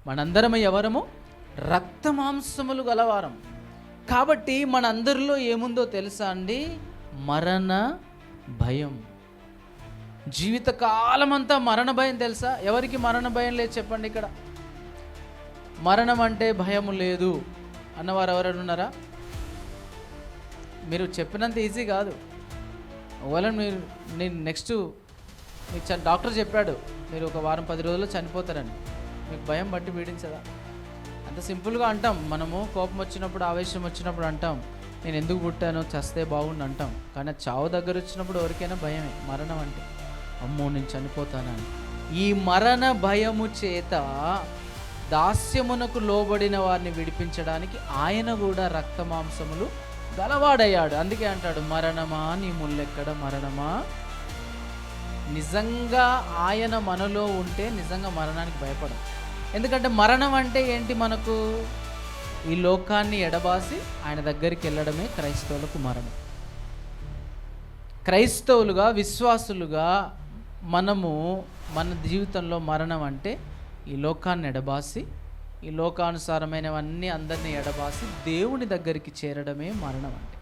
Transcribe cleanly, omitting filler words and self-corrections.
మనందరము ఎవరము? రక్త మాంసములు గలవారం. కాబట్టి మనందరిలో ఏముందో తెలుసా అండి? మరణ భయం. జీవితకాలం అంతా మరణ భయం. తెలుసా? ఎవరికి మరణ భయం లేదు చెప్పండి. ఇక్కడ మరణం అంటే భయం లేదు అన్నవారు ఎవరైనా ఉన్నారా? మీరు చెప్పినంత ఈజీ కాదు. ఒకవేళ నేను నెక్స్ట్ మీకు డాక్టర్ చెప్పాడు మీరు ఒక వారం 10 రోజుల్లో చనిపోతారని, మీకు భయం బట్టి పీడించదా? అంత సింపుల్గా అంటాం మనము. కోపం వచ్చినప్పుడు, ఆవేశం వచ్చినప్పుడు అంటాం నేను ఎందుకు పుట్టానో, చస్తే బాగుండు అంటాం. కానీ చావు దగ్గర వచ్చినప్పుడు ఎవరికైనా భయమే. మరణం అంటే అమ్మో నేను చనిపోతానని. ఈ మరణ భయము చేత దాస్యమునకు లోబడిన వారిని విడిపించడానికి ఆయన కూడా రక్త మాంసములు గలవాడయ్యాడు. అందుకే అంటాడు, మరణమా నీ ముల్లెక్కడ, మరణమా. నిజంగా ఆయన మనలో ఉంటే నిజంగా మరణానికి భయపడం. ఎందుకంటే మరణం అంటే ఏంటి? మనకు ఈ లోకాన్ని ఎడబాసి ఆయన దగ్గరికి వెళ్ళడమే క్రైస్తవులకు మరణం. క్రైస్తవులుగా, విశ్వాసులుగా మనము మన జీవితంలో మరణం అంటే ఈ లోకాన్ని ఎడబాసి, ఈ లోకానుసారమైనవన్నీ అందరినీ ఎడబాసి దేవుని దగ్గరికి చేరడమే మరణం అంటే.